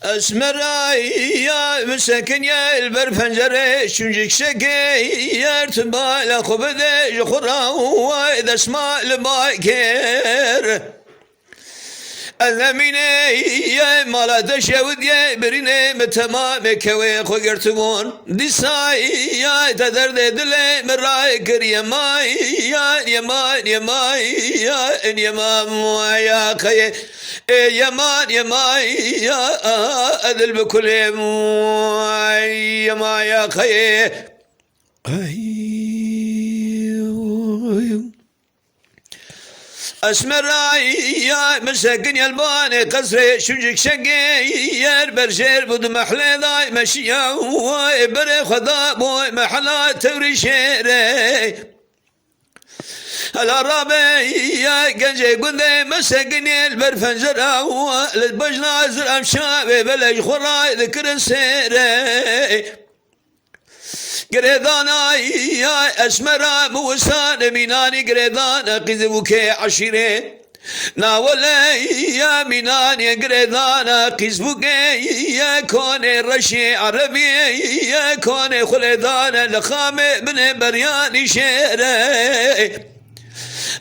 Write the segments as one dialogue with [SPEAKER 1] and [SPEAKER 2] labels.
[SPEAKER 1] اسمراي يا مسكن يا البر فنجري شنجك شكي يا ارتبال خبدي خرا واذا اسمع لبايكر الاميني يا مالا دشود يا بريني متمام كوي خيرتمون ديساي يا تدرد دلي مرايكر يا ماي يا ماي يا ماي يا ماي يا خي يا مان يا ماي يا أذل بكل يا ماي يا خي اسمراي يا مسكن يا الباني قصري شنجك شقي يا برشير بود محلي ضاي مشيا وبري خذا بوي محلا توري شيري العربي يا قنجي قندي مسكني البرفنجر للبجنا زر امشابي بلج خراي ذكر السيري قريضانا يا اسمرا موسان ميناني قريضانا قذبوكي عشيري ناولي يا ميناني قريضانا قذبوكي يا كوني رشي عربي يا كوني خليضانا لخامي بن برياني شيري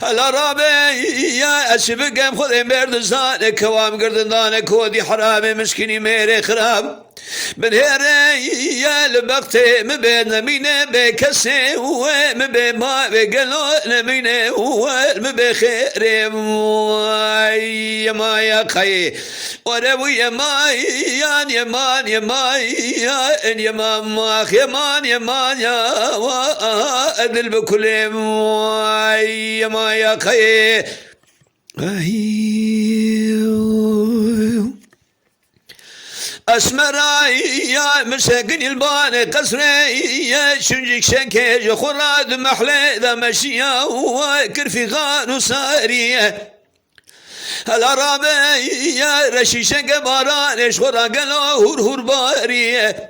[SPEAKER 1] العربي يا أسبق خذ مرد زانك كوام قردنانك كودي حرامي مسكيني ميري خراب من هيري يا لبقتي مبين مينة بكسي ومبين ما بقلو مينة ومبين خيري يا ما يا خي وربو يا ماي يا مان يا ماي يا ماخ يا مان يا مان يا أدل بكل يا ما يا خي اسمراي يا مساكن الباني قصري يا شنجك شنكي خراد محلي ذا مشيا وكرفي غان وصاريه العربي يا رشيشك بارانش خرا قالوا هور باريه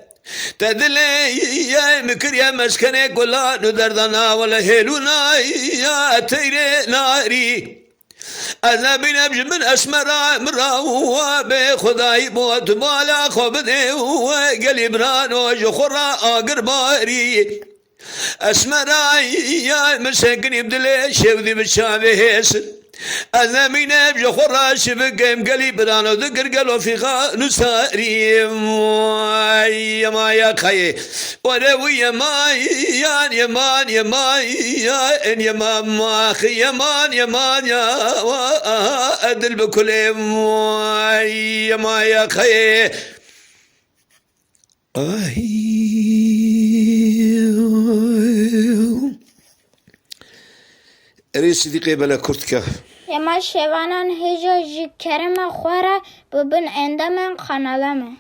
[SPEAKER 1] تدلي يا مكر يا مسكني كلا ندردنا ولا هيلونا يا تيري ناري أنا بنبج من أسمرا مرا بخداي موت بالا خبدي وقلبران وجخرا أقرباري أسمرا يا مسكن يبدلي شودي بالشابهس أنا بنبج خرا شبقم قلبران وذكر قلو في نساري يا ما يا خي ولو يا ماي يا مان يا ماي يا ماما أخي يا مان يا أدل بكل يا ما يا خي ريس دقيقة بلا كرتكه
[SPEAKER 2] يا ما شوانان هجا جي كرم خوارا ببن عندما خنالمه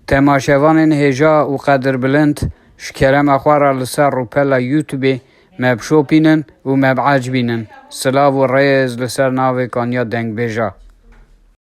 [SPEAKER 3] تماشاوان هجا و قدر بلند شكرم اخوارا لسر روبلا يوتيوبي مبشوبينن و مبعجبينن سلاو و ريز لسر ناوي كانيا دنگ بيجا